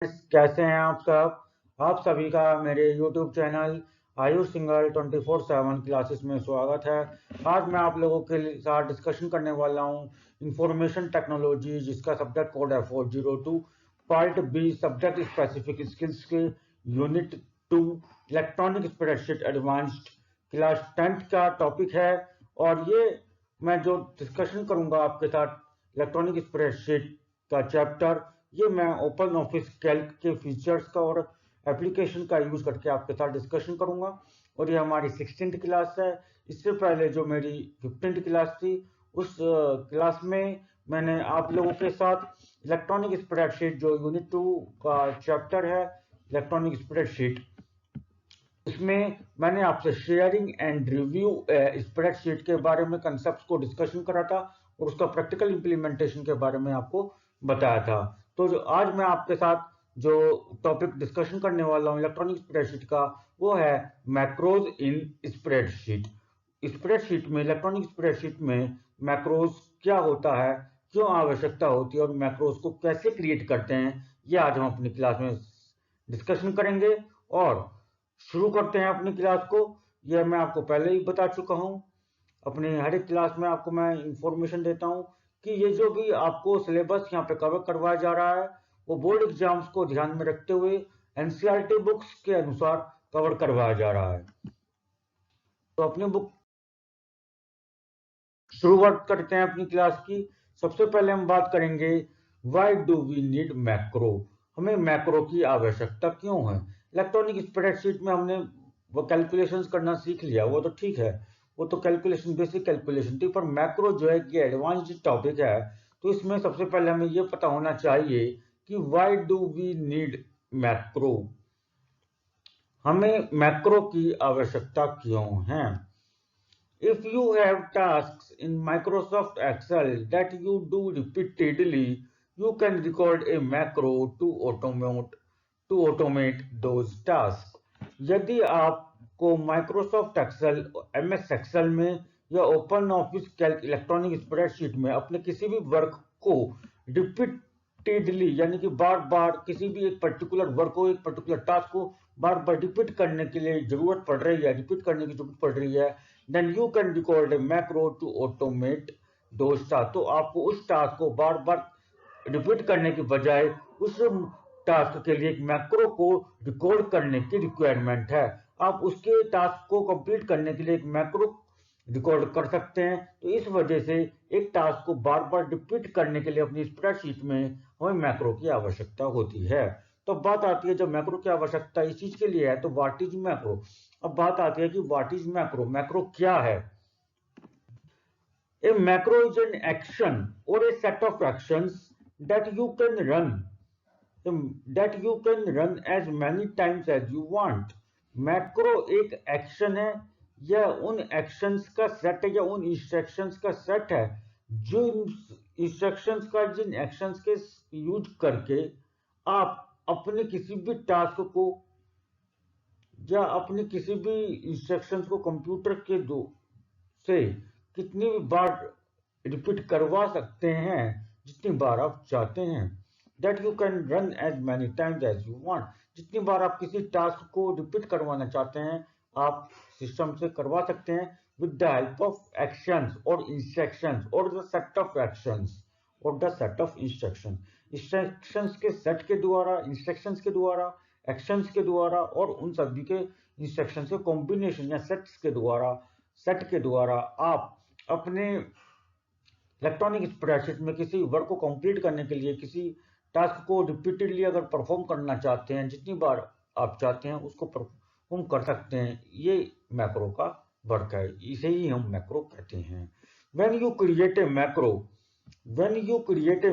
कैसे हैं आप सब? आप सभी का मेरे YouTube channel Ayush single 24/7 classes में स्वागत है। आज मैं आप लोगों के साथ डिस्कशन करने वाला हूं इंफॉर्मेशन टेक्नोलॉजी, जिसका सब्जेक्ट कोड है 402, part B subject specific skills के unit 2 electronic spreadsheet advanced class 10 का टॉपिक है। और ये मैं जो डिस्कशन करूंगा आपके साथ इलेक्ट्रॉनिक स्प्रेडशीट का चैप्टर, ये मैं ओपन ऑफिस कैल्क के फीचर्स का और एप्लीकेशन का यूज करके आपके साथ डिस्कशन करूंगा। और ये हमारी 16th क्लास है। इससे पहले जो मेरी 15th क्लास थी, उस क्लास में मैंने आप लोगों के साथ इलेक्ट्रॉनिक स्प्रेडशीट जो यूनिट 2 का चैप्टर है इलेक्ट्रॉनिक स्प्रेडशीट, इसमें मैंने आपसे शेयरिंग एंड रिव्यू स्प्रेडशीट के बारे में कंसेप्ट को डिस्कशन करा था और उसका प्रैक्टिकल इंप्लीमेंटेशन के बारे में आपको बताया था। तो जो आज मैं आपके साथ जो टॉपिक डिस्कशन करने वाला हूँ इलेक्ट्रॉनिक स्प्रेडशीट का, वो है मैक्रोज इन स्प्रेडशीट। स्प्रेडशीट में, इलेक्ट्रॉनिक स्प्रेडशीट में मैक्रोज क्या होता है, क्यों आवश्यकता होती है और मैक्रोज को कैसे क्रिएट करते हैं, ये आज हम अपनी क्लास में डिस्कशन करेंगे। और शुरू करते हैं अपनी क्लास को। यह मैं आपको पहले ही बता चुका हूँ, अपनी हर एक क्लास में आपको मैं इंफॉर्मेशन देता हूँ कि ये जो भी आपको सिलेबस यहाँ पे कवर करवाया जा रहा है, वो बोर्ड एग्जाम्स को ध्यान में रखते हुए एनसीईआरटी बुक्स के अनुसार कवर करवाया जा रहा है। तो अपनी बुक शुरुआत करते हैं अपनी क्लास की। सबसे पहले हम बात करेंगे why do we need macro, हमें मैक्रो की आवश्यकता क्यों है। इलेक्ट्रॉनिक स्प्रेडशीट में हमने वो कैलकुलेशंस करना सीख लिया, वो तो ठीक है, वो तो कैलकुलेशन, बेसिक कैलकुलेशन थी। पर मैक्रो जो है कि एडवांस्ड टॉपिक है, तो इसमें सबसे पहले हमें ये पता होना चाहिए कि why do we need macro, हमें मैक्रो की आवश्यकता क्यों है। If you have tasks in Microsoft Excel that you do repeatedly, you can record a macro to automate those tasks. यदि आपको Microsoft Excel, MS Excel में या open office Calc electronic spreadsheet में अपने किसी भी वर्क को रिपीटेडली, यानी कि बार बार किसी भी एक पर्टिकुलर वर्क को, एक पर्टिकुलर टास्क को बार बार रिपीट करने के लिए जरूरत पड़ रही है, रिपीट करने की जरूरत पड़ रही है, then you can record a macro to automate those tasks। तो आपको उस टास्क को बार बार रिपीट करने की बजाय उस टास्क के लिए एक मैक्रो को रिकॉर्ड करने की रिक्वायरमेंट है। आप उसके टास्क को कंप्लीट करने के लिए एक मैक्रो रिकॉर्ड कर सकते हैं। तो इस वजह से एक टास्क को बार बार रिपीट करने के लिए अपनी स्प्रेडशीट में हमें मैक्रो की आवश्यकता होती है। तो बात आती है जब मैक्रो की आवश्यकता इस चीज के लिए है, तो व्हाट इज मैक्रो। अब बात आती है कि व्हाट इज मैक्रो, मैक्रो क्या है। A macro is an action or a set of actions that you can run that you can run as many times as you want। Macro एक action है, यह उन एक्शंस का set है या उन इंस्ट्रक्शंस का सेट है जो इंस्ट्रक्शंस का, जिन एक्शंस के यूज करके आप अपने किसी भी टास्क को या अपने किसी भी इंस्ट्रक्शंस को कंप्यूटर के दो से कितनी भी बार रिपीट करवा सकते हैं, जितनी बार आप चाहते हैं। That you can run as many times as you want. जितनी बार आप किसी टास्क को रिपीट करवाना चाहते हैं, आप सिस्टम से करवा सकते हैं with the help of actions और इंस्ट्रक्शंस और द सेट ऑफ एक्शंस और the set of instruction. Instructions के सेट के द्वारा, इंस्ट्रक्शंस के द्वारा, एक्शंस के द्वारा और उन सभी के इंस्ट्रक्शन के कॉम्बिनेशन या सेट के द्वारा आप अपने इलेक्ट्रॉनिक स्प्रेडशीट में किसी वर्क को कंप्लीट करने के लिए, किसी टास्क को रिपीटेडली अगर परफॉर्म करना चाहते हैं, जितनी बार आप चाहते हैं उसको परफॉर्म कर सकते हैं। ये मैक्रो का वर्क है, इसे ही हम मैक्रो कहते हैं। When you create a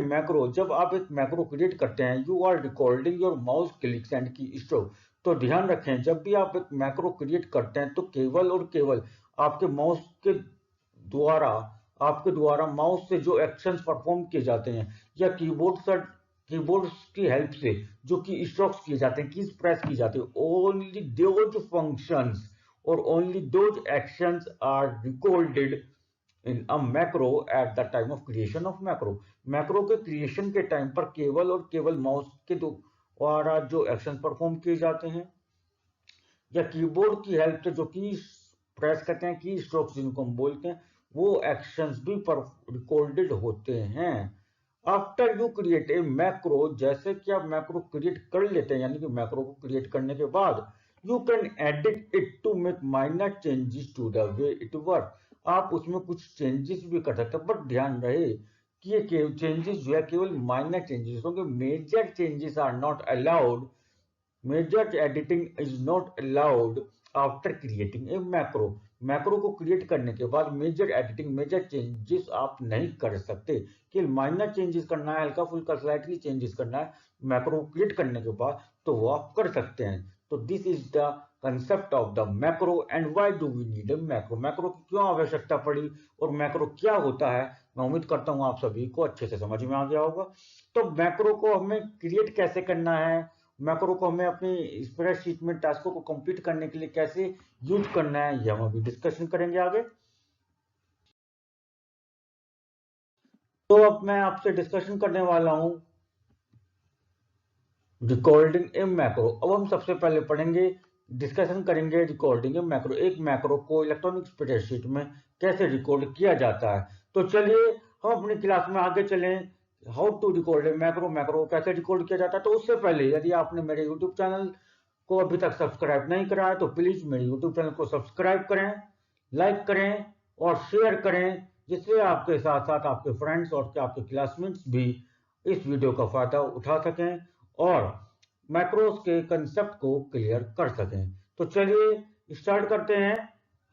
macro, जब आप एक मैक्रो क्रिएट करते हैं, you are recording your mouse clicks and keystroke. तो ध्यान रखें, जब भी आप एक मैक्रो क्रिएट करते हैं, तो केवल और केवल आपके माउस के द्वारा, आपके द्वारा माउस से जो एक्शंस परफॉर्म किए जाते हैं या कीबोर्ड की हेल्प से जो कि स्ट्रोक्स किए जाते हैं, कीज प्रेस की जाती है, ओनली दोज फंक्शंस और only those actions are recorded in a macro at the time of creation of macro. Macro के क्रिएशन के टाइम पर केवल और केवल माउस के द्वारा जो एक्शन परफॉर्म किए जाते हैं, या कीबोर्ड की हेल्प से जो की प्रेस करते हैं, की स्ट्रोक्स जिनको हम बोलते हैं, वो एक्शंस भी रिकॉर्डेड होते हैं। After you create a macro, जैसे कि आप मैक्रो क्रिएट कर लेते हैं, यानी कि मैक्रो को क्रिएट करने के बाद you can edit it to make minor changes to the way it work. आप उसमें कुछ चेंजेस भी कर सकते हैं, बट ध्यान रहे कि ये चेंजेस जो है केवल माइनर चेंजेस होंगे, major changes are not allowed. Major editing is not allowed after creating a macro. Macro को क्रिएट करने के बाद मेजर एडिटिंग, मेजर चेंजेस आप नहीं कर सकते। कि माइनर चेंजेस करना है, हल्का फुल्का स्लाइटली चेंजेस करना है मैक्रो को क्रिएट करने के बाद, तो वो आप कर सकते हैं। तो this is the concept of the macro and why do we need a macro. Macro की क्यों आवश्यकता पड़ी और मैक्रो क्या होता है, मैं उम्मीद करता हूँ आप सभी को अच्छे से समझ में आ गया होगा। तो मैक्रो को हमें क्रिएट कैसे करना है, मैक्रो को हमें अपनी स्प्रेडशीट में टास्कों को कंप्लीट करने के लिए कैसे यूज करना है, ये हम अभी डिस्कशन करेंगे आगे। तो अब मैं आपसे डिस्कशन करने वाला हूं रिकॉर्डिंग ए मैक्रो। अब हम सबसे पहले पढ़ेंगे, डिस्कशन करेंगे रिकॉर्डिंग ए मैक्रो। एक मैक्रो को इलेक्ट्रॉनिक स्प्रेडशीट में कैसे रिकॉर्ड किया जाता है। तो चलिए हम अपनी क्लास में आगे चलें। How to record a macro, macro कैसे रिकॉर्ड किया जाता है। तो उससे पहले यदि आपने मेरे यूट्यूब चैनल को अभी तक सब्सक्राइब नहीं करा है तो प्लीज मेरे यूट्यूब चैनल को सब्सक्राइब करें, लाइक करें और शेयर करें, जिससे आपके साथ साथ आपके फ्रेंड्स और आपके क्लासमेट्स भी इस वीडियो का फायदा उठा सकें और मैक्रोस के कंसेप्ट को क्लियर कर सकें। तो चलिए स्टार्ट करते हैं।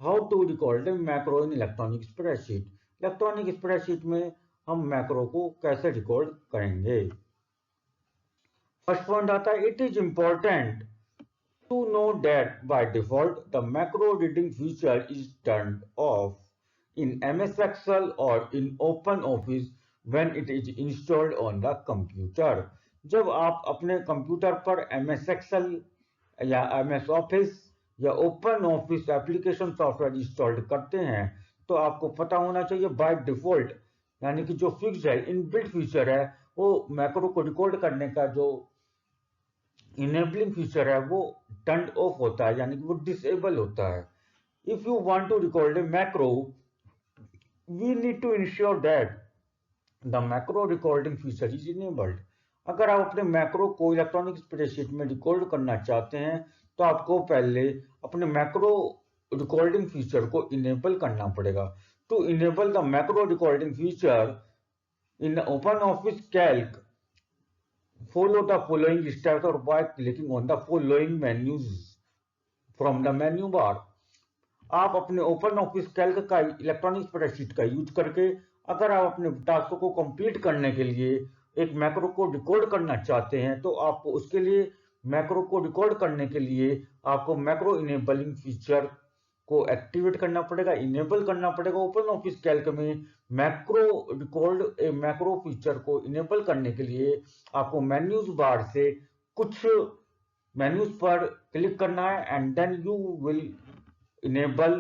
How to record macro in electronic spreadsheet. Electronic spreadsheet में हम मैक्रो को कैसे रिकॉर्ड करेंगे। फर्स्ट पॉइंट आता है, it is important to know that by default the macro reading feature is turned off in MS Excel or in OpenOffice when it is installed on the computer। जब आप अपने computer पर MS Excel या MS Office या OpenOffice application software install करते हैं तो आपको पता होना चाहिए बाय डिफॉल्ट, यानी कि जो फिक्स है इनबिल्ट फीचर है, वो मैक्रो को रिकॉर्ड करने का जो इनेबलिंग फीचर है वो टर्न ऑफ होता है, यानी कि वो डिसेबल होता है। If you want to record a macro we need to ensure that the macro recording feature is enabled. अगर आप अपने मैक्रो को इलेक्ट्रॉनिक स्प्रेडशीट में रिकॉर्ड करना चाहते हैं तो आपको पहले अपने मैक्रो रिकॉर्डिंग फीचर को इनेबल करना पड़ेगा। To enable the macro recording feature in open office Calc, follow the following steps or by clicking on the following menus from the menu bar। आप अपने ओपन ऑफिस कैल्क का electronic spreadsheet का use करके अगर आप अपने task को complete करने के लिए एक मैक्रो को रिकॉर्ड करना चाहते हैं तो आपको उसके लिए मैक्रो को रिकॉर्ड करने के लिए आपको मैक्रो इनेबलिंग फीचर को एक्टिवेट करना पड़ेगा, इनेबल करना पड़ेगा। ओपन ऑफिस कैल्क में मैक्रो रिकॉर्ड मैक्रो फीचर को इनेबल करने के लिए आपको मेन्यूज बार से कुछ मेन्यूज पर क्लिक करना है and then you will enable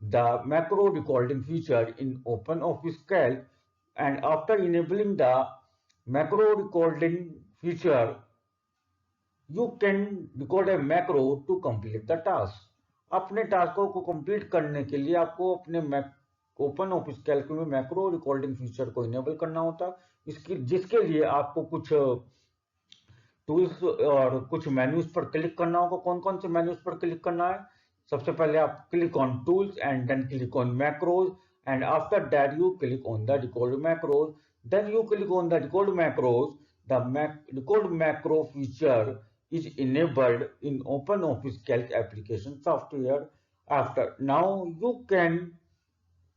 the macro recording feature in OpenOffice Calc, and after enabling the macro recording feature you can record a macro to complete the task। अपने टास्कों को complete करने के लिए आपको अपने ओपन ऑफिस कैल्क में macro recording feature को enable करना होता है, इसकी जिसके लिए आपको कुछ टूल्स और कुछ मेन्यूज पर क्लिक करना होगा। कौन कौन से मेन्यूज पर क्लिक करना है, सबसे पहले आप click on tools and then click on macros and after that you click on the record macros, then you click on the record macros. The record macro feature is enabled in OpenOffice Calc application software। After now you can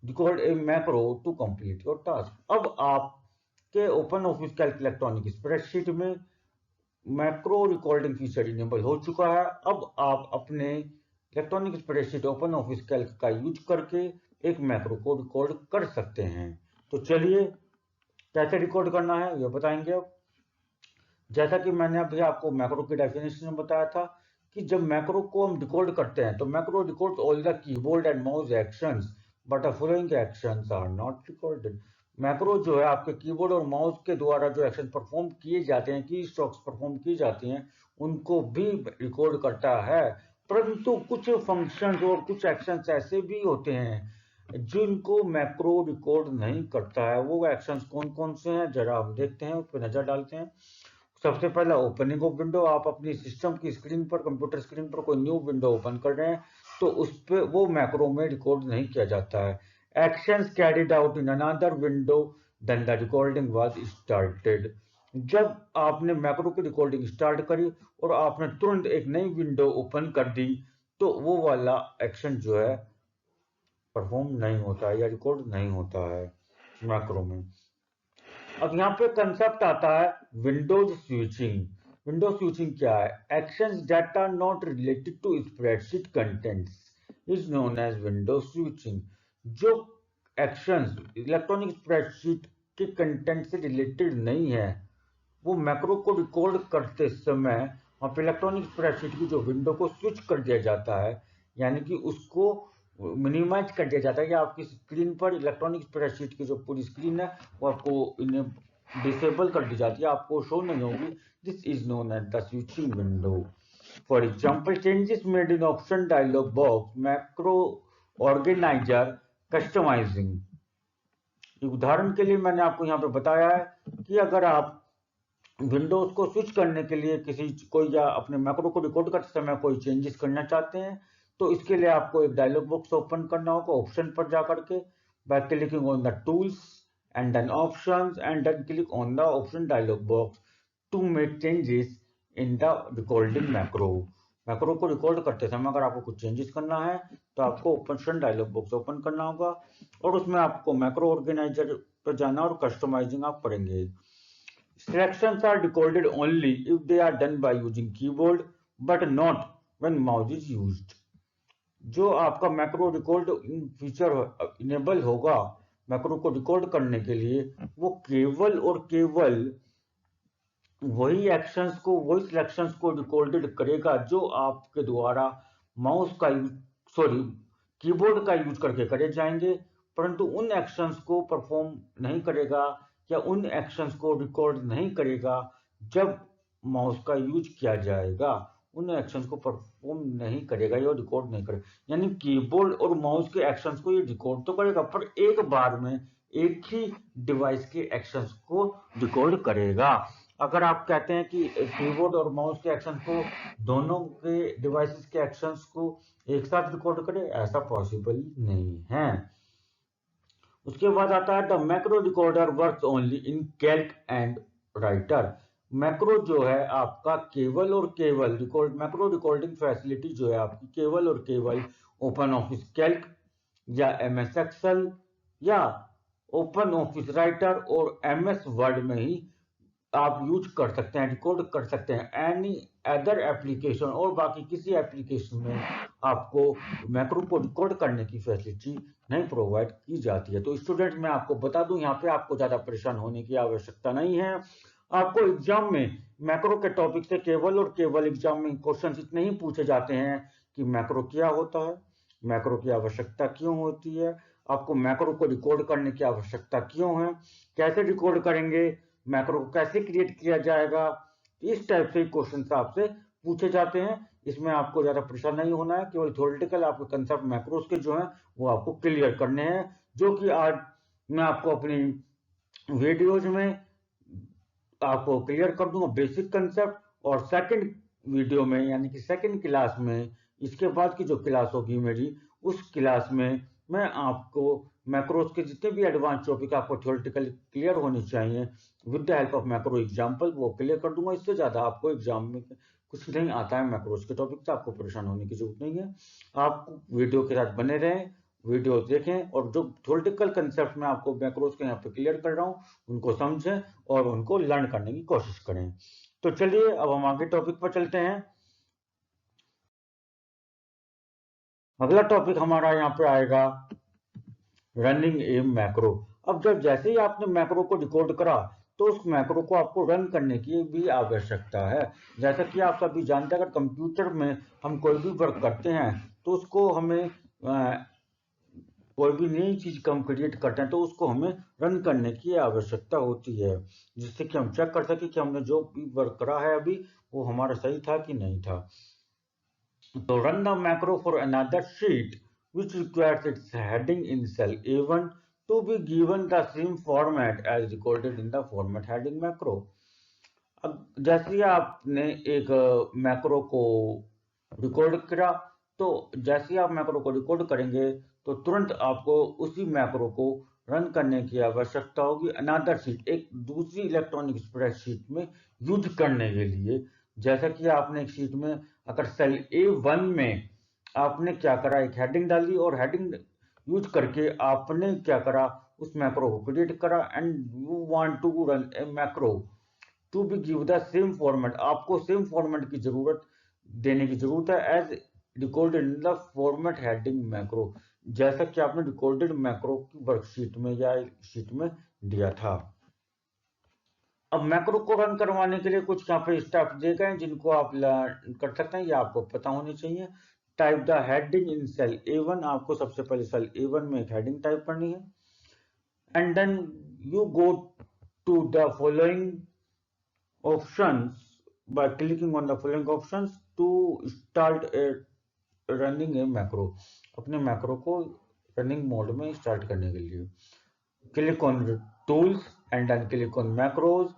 record a macro to complete your task। अब आपके OpenOffice Calc electronic spreadsheet में macro recording feature enable हो चुका है। अब आप अपने electronic spreadsheet open office Calc का यूज करके एक मैक्रो को रिकॉर्ड कर सकते हैं। तो चलिए कैसे रिकॉर्ड करना है ये बताएंगे। अब जैसा कि मैंने अभी आपको मैक्रो की डेफिनेशन में बताया था कि जब मैक्रो को हम रिकॉर्ड करते हैं तो macro records all the keyboard and mouse actions but the following actions are not recorded. Macro जो है आपके कीबोर्ड और माउस के द्वारा जो एक्शन परफॉर्म किए जाते हैं, की स्ट्रोक्स परफॉर्म की जाती हैं, उनको भी रिकॉर्ड करता है। परंतु कुछ फंक्शंस और कुछ एक्शंस ऐसे भी होते हैं जिनको मैक्रो रिकॉर्ड नहीं करता है। वो एक्शंस कौन कौन से हैं, जरा हम देखते हैं, उस पर नजर डालते हैं। सबसे पहला ओपनिंग ऑफ विंडो। आप अपनी सिस्टम की स्क्रीन पर, कंप्यूटर स्क्रीन पर कोई न्यू विंडो ओपन कर रहे हैं तो उस पे वो मैक्रो में रिकॉर्ड नहीं किया जाता है। Actions carried out in another window then the recording was started. जब आपने मैक्रो की रिकॉर्डिंग स्टार्ट करी और आपने तुरंत एक नई विंडो ओपन कर दी तो वो वाला एक्शन जो है परफॉर्म नहीं होता है या रिकॉर्ड नहीं होता है मैक्रो में। अब यहाँ पे कंसेप्ट आता है विंडोज स्विचिंग। विंडो स्विचिंग क्या है? Actions that are not related to spreadsheet contents is known as window switching. जो एक्शंस इलेक्ट्रॉनिक स्प्रेडशीट के कंटेंट से रिलेटेड नहीं है, वो मैक्रो को रिकॉर्ड करते समय वहाँ पे इलेक्ट्रॉनिक स्प्रेडशीट की जो विंडो को स्विच कर दिया जाता है, यानी कि उसको मिनिमाइज कर दिया जाता है कि आपकी स्क्रीन पर इलेक्ट्रॉनिक स्प्रेडशीट की जो पूरी स्क्रीन है वो आपको इन्हें डिसेबल कर दी जाती है, आपको शो नहीं होगी। This is known as the switching window. For example, changes made in option dialog box, macro organiser, customising. उदाहरण के लिए मैंने आपको यहाँ पे बताया है कि अगर आप विंडोज को स्विच करने के लिए किसी कोई या अपने मैक्रो को रिकॉर्ड करते समय कोई चेंजेस करना चाहते हैं तो इसके लिए आपको एक डायलॉग बॉक्स ओपन करना होगा ऑप्शन पर जाकर के, by clicking on the tools and then options and then click on the option dialog box to make changes in the recording macro. Macro को रिकॉर्ड करते समय अगर आपको कुछ चेंजेस करना है तो आपको ऑप्शन डायलॉग बॉक्स ओपन करना होगा और उसमें आपको मैक्रो ऑर्गेनाइजर पर जाना और कस्टमाइजिंग आप करेंगे। Selections are decoded only if they are done by using keyboard but not when mouse is used। जो आपका मैक्रो रिकॉर्ड फीचर इनेबल होगा मैक्रो को रिकॉर्ड करने के लिए, वो केवल और केवल वही एक्शंस को, वही सिलेक्शंस को रिकॉर्डेड करेगा जो आपके द्वारा माउस का सॉरी कीबोर्ड का यूज करके करे जाएंगे, परंतु उन एक्शंस को परफॉर्म नहीं करेगा या उन एक्शंस को रिकॉर्ड नहीं करेगा जब माउस का यूज किया जाएगा। उन एक्शंस को परफॉर्म नहीं करेगा या रिकॉर्ड नहीं करेगा, यानी कीबोर्ड और माउस के एक्शंस को ये रिकॉर्ड तो करेगा पर एक बार में एक ही डिवाइस के एक्शंस को रिकॉर्ड करेगा। अगर आप कहते हैं कि कीबोर्ड और माउस के एक्शन को, दोनों के डिवाइसेस के एक्शंस को एक साथ रिकॉर्ड करें, ऐसा पॉसिबल नहीं है। उसके बाद आता है the macro recorder works only in Calc and writer. Macro जो है आपका केवल और केवल मैक्रो रिकॉर्डिंग फैसिलिटी जो है आपकी केवल और केवल ओपन ऑफिस कैल्क या एमएस एक्सेल या ओपन ऑफिस राइटर और एमएस वर्ड में ही आप यूज कर सकते हैं, रिकॉर्ड कर सकते हैं। एनी अदर एप्लीकेशन और बाकी किसी एप्लीकेशन में आपको मैक्रो को रिकॉर्ड करने की फैसिलिटी नहीं प्रोवाइड की जाती है। तो स्टूडेंट मैं आपको बता दूं, यहाँ पे आपको ज्यादा परेशान होने की आवश्यकता नहीं है। आपको एग्जाम में मैक्रो के टॉपिक से केवल और केवल एग्जाम में क्वेश्चन इतने ही पूछे जाते हैं कि मैक्रो क्या होता है, मैक्रो की आवश्यकता क्यों होती है, आपको मैक्रो को रिकॉर्ड करने की आवश्यकता क्यों है, कैसे रिकॉर्ड करेंगे, मैक्रो को कैसे क्रिएट किया जाएगा। इस टाइप से क्वेश्चन आपसे पूछे जाते हैं। इसमें आपको ज्यादा परेशान नहीं होना है, केवल थ्योरेटिकल आपके कंसेप्ट मैक्रोस के जो हैं वो आपको क्लियर करने हैं, जो कि आज मैं आपको अपनी वीडियोज में आपको क्लियर कर दूंगा बेसिक कंसेप्ट। और सेकंड वीडियो में यानी कि सेकंड क्लास में, इसके बाद की जो क्लास होगी मेरी, उस क्लास में मैं आपको मैक्रोस के जितने भी एडवांस टॉपिक आपको थ्योरेटिकली क्लियर होनी चाहिए with the help of macro example, वो क्लियर कर दूंगा। इससे ज्यादा आपको एग्जाम में कुछ नहीं आता है मैक्रोस के टॉपिक से, आपको परेशान होने की जरूरत नहीं है। आप वीडियो के साथ बने रहें, वीडियो देखें और जो थ्योरेटिकल कंसेप्ट में आपको मैक्रोस के यहाँ पे क्लियर कर रहा हूँ उनको समझें और उनको लर्न करने की कोशिश करें। तो चलिए अब हम आगे टॉपिक पर चलते हैं। अगला टॉपिक हमारा यहाँ पे आएगा रनिंग ए मैक्रो। अब जब जैसे ही आपने मैक्रो को डिकोड करा तो उस मैक्रो को आपको रन करने की भी आवश्यकता है। जैसा कि आप सभी जानते हैं, अगर कंप्यूटर में हम कोई भी वर्क करते हैं तो उसको हमें कोई भी नई चीज को हम क्रिएट करते हैं तो उसको हमें रन करने की आवश्यकता होती है, जिससे कि हम चेक कर सके कि हमने जो भी वर्क करा है अभी वो हमारा सही था कि नहीं था। तो run the macro for another sheet which requires its heading in cell A1 to be given the same format as recorded in the format heading macro। अब जैसे ही आपने एक मैक्रो को रिकॉर्ड करा, तो जैसे ही आप मैक्रो को रिकॉर्ड करेंगे तो तुरंत आपको उसी मैक्रो को रन करने की आवश्यकता होगी अनदर शीट, एक दूसरी इलेक्ट्रॉनिक स्प्रेडशीट में यूज करने के लिए। जैसा कि आपने एक शीट में अगर सेल A1 में आपने क्या करा, एक हेडिंग डाली और हेडिंग यूज करके आपने क्या करा, उस मैक्रो को क्रिएट करा and you want to run a macro to be give the same format, आपको सेम फॉर्मेट की जरूरत देने की जरूरत है as recorded in the format heading macro, जैसा कि आपने रिकॉर्डेड मैक्रो की वर्कशीट में या शीट में दिया था। अब मैक्रो को रन करवाने के लिए कुछ यहाँ पे स्टेप दिए गए हैं जिनको आप कर सकते हैं, ये आपको पता होनी चाहिए। Type the heading in cell A1, आपको सबसे पहले सेल A1 में एक हेडिंग टाइप करनी है and then you go to the following options by clicking on the following options to start a running a macro, अपने मैक्रो को running mode में स्टार्ट करने के लिए click on tools and then click on macros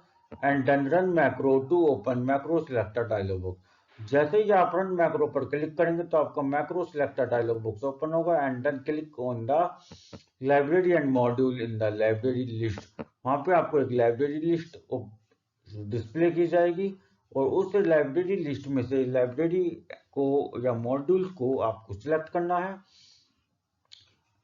and then run macro to open macro selector dialog box. जैसे ही आप run macro पर क्लिक करेंगे तो आपका macro selector dialog box open होगा and then click on the library and module in the library list, वहां पे आपको एक लाइब्रेरी लिस्ट डिस्प्ले की जाएगी और उस लाइब्रेरी लिस्ट में से लाइब्रेरी को या मॉड्यूल्स को आपको सिलेक्ट करना है।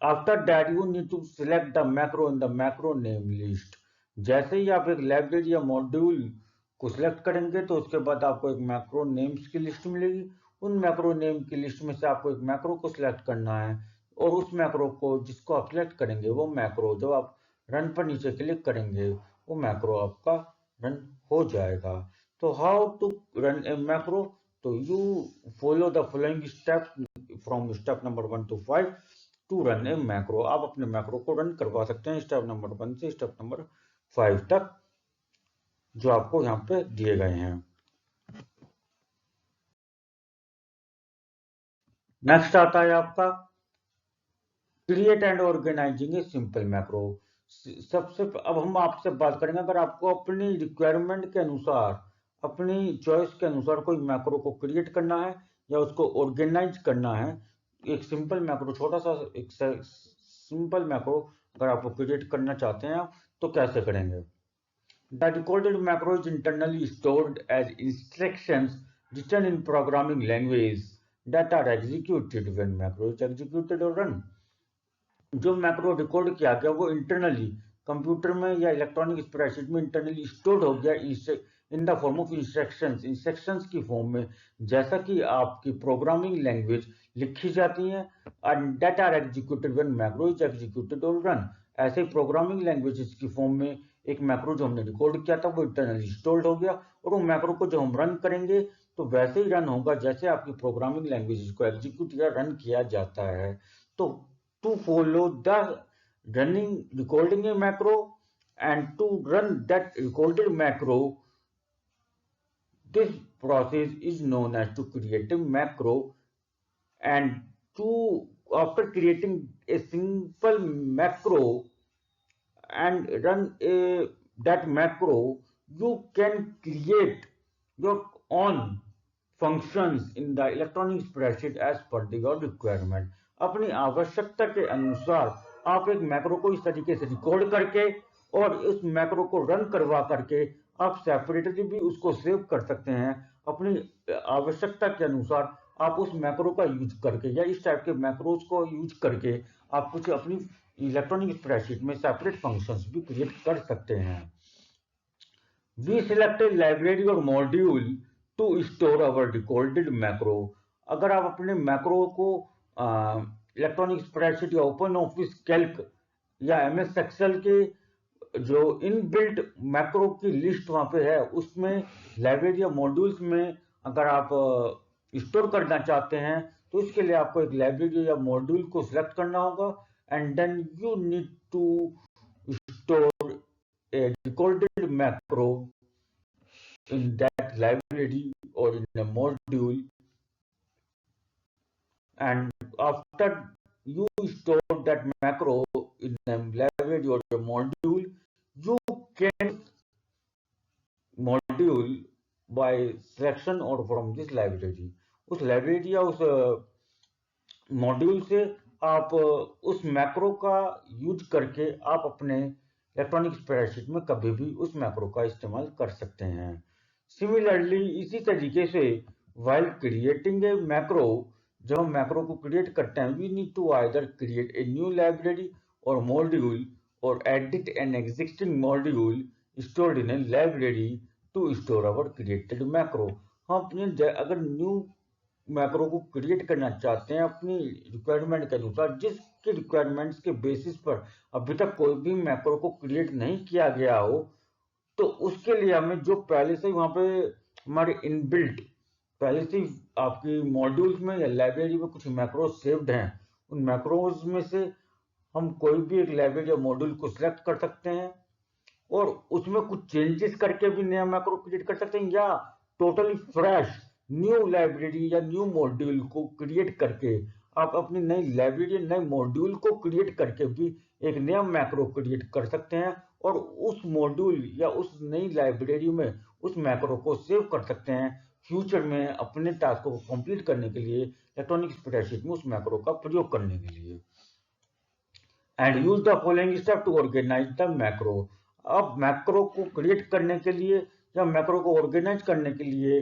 After that you need to select the macro in the macro name list. जैसे ही आप एक लाइब्रेरी या मॉड्यूल को सिलेक्ट करेंगे तो उसके बाद आपको एक मैक्रो नेम्स की लिस्ट मिलेगी। उन मैक्रो नेम की लिस्ट में से आपको एक मैक्रो को सिलेक्ट करना है और उस मैक्रो को जिसको आप सिलेक्ट करेंगे वो मैक्रो जब आप रन पर नीचे क्लिक करेंगे वो मैक्रो आपका रन हो जाएगा। तो how to run a macro, तो you follow the following step from step number 1 to 5 to run a macro. आप अपने मैक्रो को रन करवा सकते हैं स्टेप नंबर 1 से स्टेप नंबर 5 तक जो आपको यहाँ पे दिए गए हैं। नेक्स्ट आता है आपका create and organizing a simple macro. सबसे अब हम आपसे बात करेंगे अगर आपको अपनी रिक्वायरमेंट के अनुसार अपनी चॉइस के अनुसार कोई मैक्रो को क्रिएट करना है या उसको ऑर्गेनाइज करना है, एक सिंपल मैक्रो छोटा सा एक सिंपल मैक्रो अगर आपको क्रिएट करना चाहते हैं तो कैसे करेंगे। The decoded macro is internally stored as instructions written in programming language that are executed when macro is executed or run। जो मैक्रो रिकॉर्ड किया गया वो इंटरनली कंप्यूटर में या इलेक्ट्रॉनिक स्प्रेडशीट में इंटरनली स्टोर्ड हो गया in the form of instructions की फॉर्म में, जैसा कि आपकी प्रोग्रामिंग लैंग्वेज लिखी जाती है and that are executed when macro is executed और रन। ऐसे ही प्रोग्रामिंग लैंग्वेजेस की फॉर्म में एक मैक्रो जो हमने रिकॉर्ड किया था वो इंटरनली स्टोर्ड हो गया और वो मैक्रो को जो हम रन करेंगे तो वैसे ही रन होगा जैसे आपकी प्रोग्रामिंग लैंग्वेजेस को एग्जीक्यूट या रन किया जाता है। तो to follow the recording a macro and to run that recorded macro, this process is known as to create a macro and to after creating a simple macro and run a that macro you can create your own functions in the electronic spreadsheet as per your requirement। अपनी आवश्यकता के अनुसार आप एक macro को इस तरीके से रिकॉर्ड करके और इस मैक्रो को रन करवा करके आप सेपरेटली भी उसको सेव कर सकते हैं। अपनी आवश्यकता के अनुसार आप उस मैक्रो का यूज करके या इस टाइप के मैक्रोज को यूज करके आप कुछ अपनी इलेक्ट्रॉनिक स्प्रेडशीट में सेपरेट फंक्शंस भी क्रिएट कर सकते हैं। वी सिलेक्टेड लाइब्रेरी और module to store our recorded macro. अगर आप अपने मैक्रो को इलेक्ट्रॉनिक स्प्रेडशीट या ओपन ऑफिस कैल्क या एमएस एक्सेल के जो इनबिल्ट मैक्रो की लिस्ट वहां पे है उसमें लाइब्रेरी या मॉड्यूल्स में अगर आप स्टोर करना चाहते हैं तो इसके लिए आपको एक लाइब्रेरी या मॉड्यूल को सिलेक्ट करना होगा and then you need to store a recorded macro in that library or in a module, and after you store that macro in a library or a module, you can module by selection और from this library. उस library या उस module से आप उस macro का use करके आप अपने इलेक्ट्रॉनिक स्प्रेडशीट में कभी भी उस मैक्रो का इस्तेमाल कर सकते हैं। सिमिलरली इसी तरीके से while creating a macro, जब हम मैक्रो को क्रिएट करते हैं, we need to either create a new library or module or edit an existing module stored in a library to store our created macro। हम अपने अगर न्यू मैक्रो को create करना चाहते हैं अपनी रिक्वायरमेंट के अनुसार, जिसके रिक्वायरमेंट्स के बेसिस पर अभी तक कोई भी मैक्रो को क्रिएट नहीं किया गया हो, तो उसके लिए हमें जो पहले से वहां पे हमारे इनबिल्ट पहले से आपकी मॉड्यूल्स में या लाइब्रेरी में कुछ मैक्रो सेव्ड हैं, उन मैक्रोज में से हम कोई भी एक लाइब्रेरी या मॉड्यूल को सिलेक्ट कर सकते हैं और उसमें कुछ चेंजेस करके भी नया मैक्रो क्रिएट कर सकते हैं, या टोटली फ्रेश न्यू लाइब्रेरी या न्यू मॉड्यूल को क्रिएट करके आप अपनी नई लाइब्रेरी नए मॉड्यूल को क्रिएट करके भी एक नया मैक्रो क्रिएट कर सकते हैं और उस मॉड्यूल या उस नई लाइब्रेरी में उस मैक्रो को सेव कर सकते हैं फ्यूचर में अपने टास्क को कंप्लीट करने के लिए इलेक्ट्रॉनिक स्प्रेडशीट में उस मैक्रो का प्रयोग करने के लिए। And use the following step to organize the macro. अब मैक्रो को क्रिएट करने के लिए या मैक्रो को ऑर्गेनाइज करने के लिए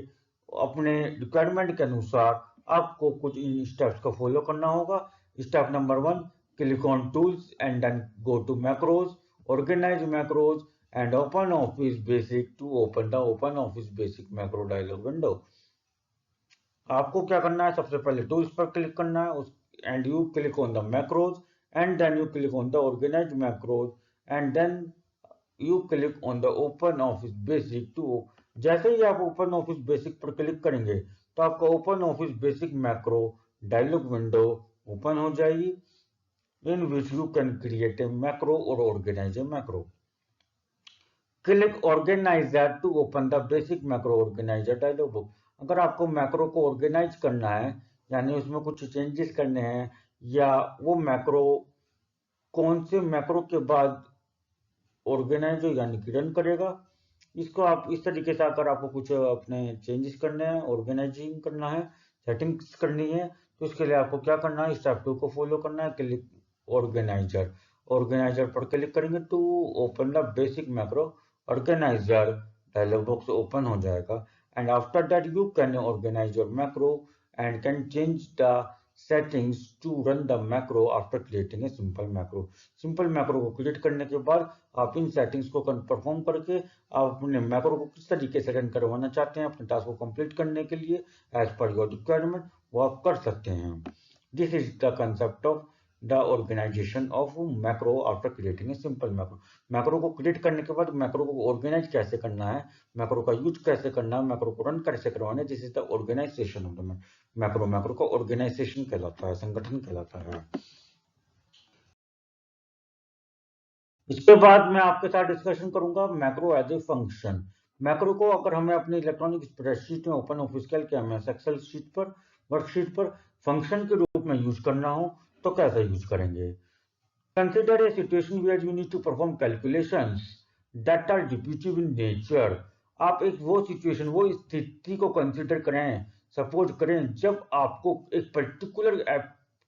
अपने रिक्वायरमेंट के अनुसार आपको कुछ इन स्टेप्स को फॉलो करना होगा। Step number 1, click on tools and then go to macros, organize macros and open office basic to open the open office basic macro dialog window. आपको क्या करना है, सबसे पहले टूल्स पर क्लिक करना है and you click on the macros and then you click on the organize macros and then you click on the open office basic to। जैसे ही आप ओपन ऑफिस बेसिक पर क्लिक करेंगे तो आपका open office basic macro dialog window open हो जाएगी, in which you can create a macro or organize a macro। Click organizer to open the basic macro organizer dialog book. अगर आपको macro को organise करना है, यानी उसमें कुछ चेंजेस करने हैं, या वो मैक्रो कौन से मैक्रो के बाद ऑर्गेनाइज यानी कि रन करेगा, इसको आप इस तरीके से अगर आपको कुछ अपने चेंजेस करने हैं, ऑर्गेनाइजिंग करना है, सेटिंग्स करनी है, तो उसके लिए आपको क्या करना है, स्टेप 2 को फॉलो करना है। क्लिक ऑर्गेनाइजर, ऑर्गेनाइजर पर क्लिक करेंगे तो open the basic macro organizer dialog box open हो जाएगा and after that you can organize your macro and can change the settings to run the macro after creating a simple macro। Simple macro को create करने के बाद आप इन settings को perform करके आप अपने मैक्रो को किस तरीके से रन करवाना चाहते हैं अपने टास्क को कंप्लीट करने के लिए एज पर योर रिक्वायरमेंट, वो आप कर सकते हैं। This is the concept of the organization of macro after creating a simple macro. Macro को क्रिएट करने के बाद मैक्रो को ऑर्गेनाइज कैसे करना है, मैक्रो का यूज कैसे करना है, मैक्रो को रन कैसे करवाना है, this is the organization of the macro. Macro का ऑर्गेनाइजेशन कहलाता है, संगठन कहलाता है। इसके बाद मैं आपके साथ डिस्कशन करूंगा macro as a function. Macro को अगर हमें अपनी इलेक्ट्रॉनिक स्प्रेडशीट में ओपन ऑफिस कैल्क या एमएस एक्सेल शीट पर वर्कशीट पर फंक्शन के रूप में यूज करना हो तो कैसे यूज करेंगे। Consider a situation where you need to perform calculations that are repetitive in nature. आप एक वो सिचुएशन, वो स्थिति को कंसिडर करें, सपोज करें जब आपको एक पर्टिकुलर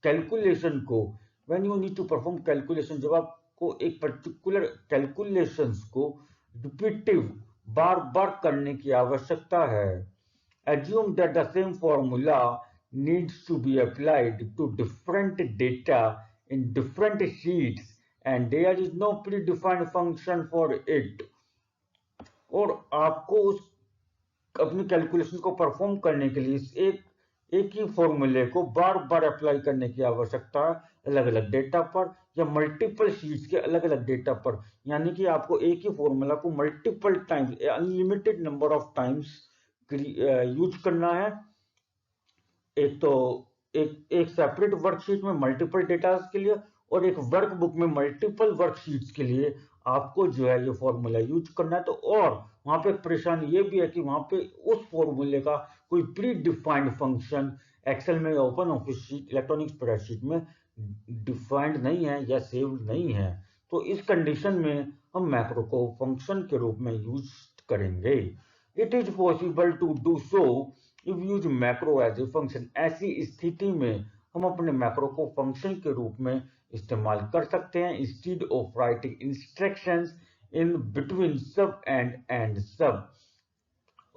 कैलकुलेशन को, when you need to perform calculation, जब आपको एक पर्टिकुलर कैलकुलेशंस को रिपीटिव बार बार करने की आवश्यकता है। Assume that the same formula needs to be applied to different data in different sheets and there is no predefined function for it। और आपको उस अपनी कैलकुलेशन को परफॉर्म करने के लिए एक ही फॉर्मूले को बार बार अप्लाई करने की आवश्यकता है अलग अलग डेटा पर या मल्टीपल शीट्स के अलग अलग डेटा पर। यानी कि आपको एक ही फॉर्मूला को multiple times, unlimited number of times use करना है। एक तो एक सेपरेट वर्कशीट में मल्टीपल डेटा के लिए और एक वर्कबुक में मल्टीपल वर्कशीट्स के लिए आपको जो है ये फॉर्मूला यूज करना है। तो और वहां पे परेशानी ये भी है कि वहां पे उस फॉर्मूले का कोई प्री डिफाइंड फंक्शन एक्सेल में, open office sheet, electronic spreadsheet में डिफाइंड नहीं है या सेव्ड नहीं है। तो इस कंडीशन में हम मैक्रो को फंक्शन के रूप में यूज करेंगे। It is possible to do so if use macro as a function. ऐसी स्थिति में हम अपने मैक्रो को फंक्शन के रूप में इस्तेमाल कर सकते हैं instead of writing instructions in between सब एंड सब।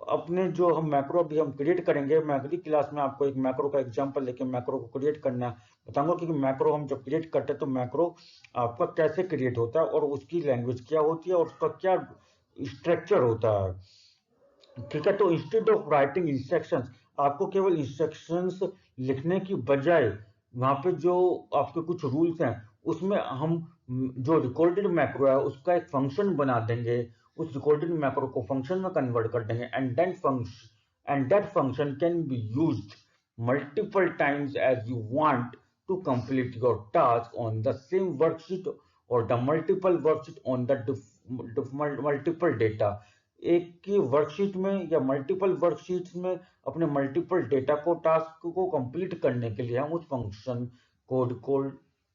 अपने जो हम मैक्रो अभी हम क्रिएट करेंगे, मैं अगली क्लास में आपको एक मैक्रो का एग्जांपल लेके मैक्रो को क्रिएट करना बताऊंगा कि मैक्रो हम जब क्रिएट करते हैं तो मैक्रो आपका कैसे क्रिएट होता है और उसकी लैंग्वेज क्या होती है और उसका क्या स्ट्रक्चर होता है। ठीक है, तो इंस्टेड ऑफ राइटिंग इंस्ट्रक्शंस, आपको केवल इंस्ट्रक्शंस लिखने की बजाय वहां पे जो आपके कुछ रूल्स हैं उसमें हम जो रिकॉर्डेड मैक्रो है उसका एक फंक्शन बना देंगे, उस रिकॉर्डेड मैक्रो को फंक्शन में कन्वर्ट कर देंगे and that function can be used multiple times as you want to complete your task on the same worksheet or the multiple worksheet on the multiple data. एक की worksheet में या multiple worksheets में अपने multiple data को, task को complete करने के लिए हम उस फंक्शन कोड को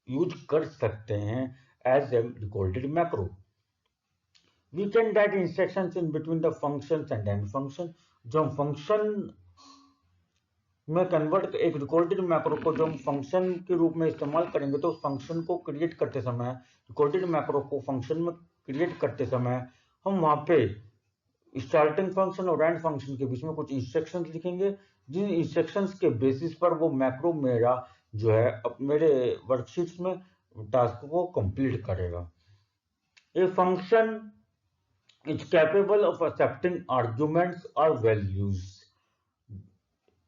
यूज कर सकते हैं as a recorded macro. We can write instructions in between the functions and end function. जो हम फंक्शन में कन्वर्ट, एक रिकॉर्डेड मैक्रो को जो हम फंक्शन के रूप में इस्तेमाल करेंगे तो उस फंक्शन को क्रिएट करते समय, रिकॉर्डेड मैक्रो को फंक्शन में क्रिएट करते समय हम वहां पे स्टार्टिंग फंक्शन और एंड फंक्शन के बीच में कुछ इंस्ट्रक्शंस लिखेंगे, जिन इंस्ट्रक्शंस के बेसिस पर वो मैक्रो मेरा जो है मेरे वर्कशीट्स में टास्क को कंप्लीट करेगा। A function is capable of accepting arguments और वैल्यूज।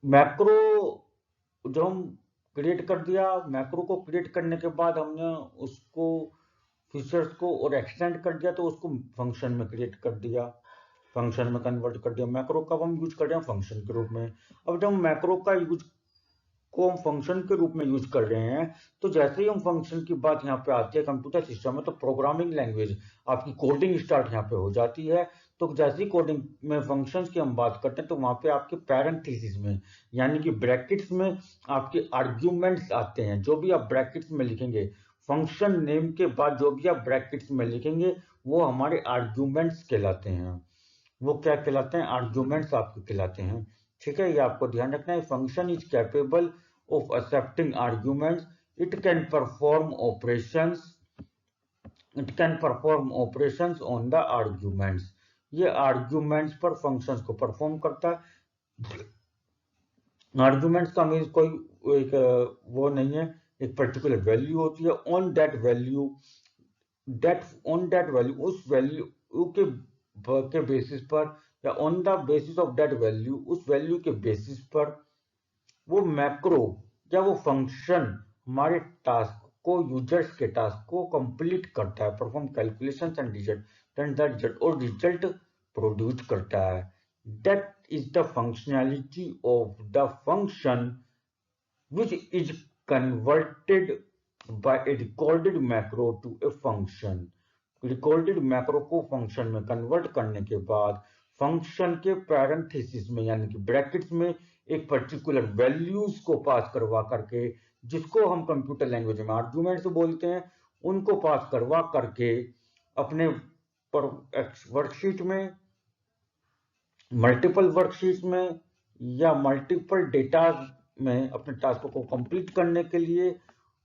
मैक्रो जो हम क्रिएट कर दिया, मैक्रो को क्रिएट करने के बाद हमने उसको फीचर्स को और एक्सटेंड कर दिया तो उसको फंक्शन में क्रिएट कर दिया, फंक्शन में कन्वर्ट कर दिया। मैक्रो का हम यूज कर रहे हैं फंक्शन के रूप में। अब जब हम मैक्रो का यूज को हम फंक्शन के रूप में यूज कर रहे हैं तो जैसे ही हम फंक्शन की बात यहाँ पे आती है कंप्यूटर सिस्टम में, तो प्रोग्रामिंग लैंग्वेज आपकी कोडिंग स्टार्ट यहाँ पे हो जाती है। तो जैसी कोडिंग में फंक्शंस की हम बात करते हैं तो वहां पे आपके पैरेंथेसिस में यानी कि ब्रैकेट्स में आपके आर्ग्यूमेंट्स आते हैं। जो भी आप ब्रैकेट्स में लिखेंगे, फंक्शन नेम के बाद जो भी आप ब्रैकेट्स में लिखेंगे वो हमारे आर्ग्यूमेंट्स कहलाते हैं। वो क्या कहलाते हैं? आर्ग्यूमेंट्स आपके कहलाते हैं। ठीक है, ये आपको ध्यान रखना है। Function is capable of accepting arguments, it can perform operations on the arguments. ये आर्ग्यूमेंट्स पर फंक्शंस को परफॉर्म करता है। आर्ग्यूमेंट्स का मीन्स कोई एक वो नहीं है, एक पर्टिकुलर वैल्यू होती है। ऑन दैट वैल्यू उस वैल्यू के बेसिस पर या on the basis of that value, उस वैल्यू के बेसिस पर वो मैक्रो या वो फंक्शन हमारे टास्क को, यूजर्स के टास्क को कंप्लीट करता है, परफॉर्म कैलकुलेशंस एंड रिजल्ट और रिजल्ट प्रोड्यूस करता है। That is the functionality of the function which is converted by a recorded macro to a function। Recorded macro को फंक्शन में कन्वर्ट करने के बाद फंक्शन के पैरेंथेसिस में यानी कि ब्रैकेट्स में एक पर्टिकुलर वैल्यूज को पास करवा करके, जिसको हम कंप्यूटर लैंग्वेज में आर्ग्यूमेंट्स बोलते हैं, उनको पास करवा करके अपने वर्कशीट में, मल्टीपल वर्कशीट में या मल्टीपल डेटा में अपने टास्क को कंप्लीट करने के लिए,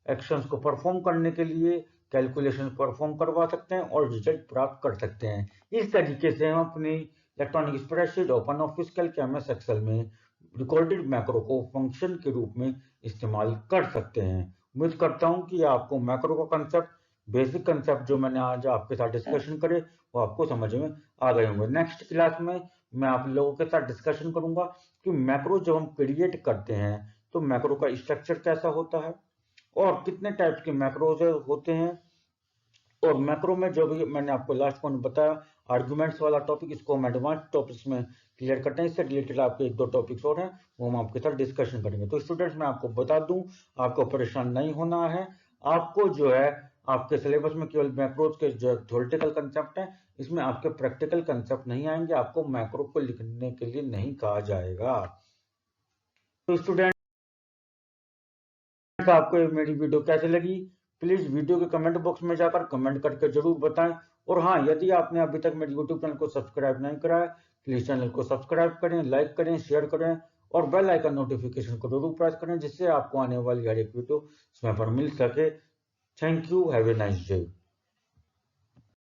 एक्शंस को परफॉर्म करने के लिए कैलकुलेशन परफॉर्म करवा सकते हैं और रिजल्ट प्राप्त कर सकते हैं। इस तरीके से हम अपनी electronic spreadsheet, open office calc, MS excel में रिकॉर्डेड मैक्रो को फंक्शन के रूप में इस्तेमाल कर सकते हैं। उम्मीद करता हूं कि आपको मैक्रो का कंसेप्ट, बेसिक कंसेप्ट जो मैंने आज आपके साथ डिस्कशन करे वो आपको समझ में आ गए होंगे। नेक्स्ट क्लास में मैं आप लोगों के साथ डिस्कशन करूंगा कि मैक्रो जब हम क्रिएट करते हैं तो मैक्रो का स्ट्रक्चर कैसा होता है और कितने टाइप के मैक्रोज होते हैं। और मैक्रो में जो भी मैंने आपको लास्ट पॉइंट बताया आर्गुमेंट्स वाला टॉपिक, इसको हम एडवांस टॉपिक्स में क्लियर करते हैं। इससे रिलेटेड आपके एक दो टॉपिक्स और हैं वो हम आपके साथ डिस्कशन करेंगे। तो स्टूडेंट्स मैं आपको बता दूं, आपको परेशान नहीं होना है। आपको जो है आपके सिलेबस में केवल मैक्रोज के जो थ्योरेटिकल कंसेप्ट है, इसमें आपके प्रैक्टिकल कंसेप्ट नहीं आएंगे, आपको मैक्रो को लिखने के लिए नहीं कहा जाएगा। तो स्टूडेंट, आपको मेरी वीडियो कैसे लगी, प्लीज वीडियो के कमेंट बॉक्स में जाकर कमेंट करके जरूर बताएं। और हाँ, यदि आपने अभी तक मेरे यूट्यूब चैनल को सब्सक्राइब नहीं करा है, प्लीज चैनल को सब्सक्राइब करें, लाइक करें, शेयर करें और बेल आइकन नोटिफिकेशन को जरूर प्रेस करें, जिससे आपको आने वाली हर एक वीडियो समय पर मिल सके। Thank you, have a nice day.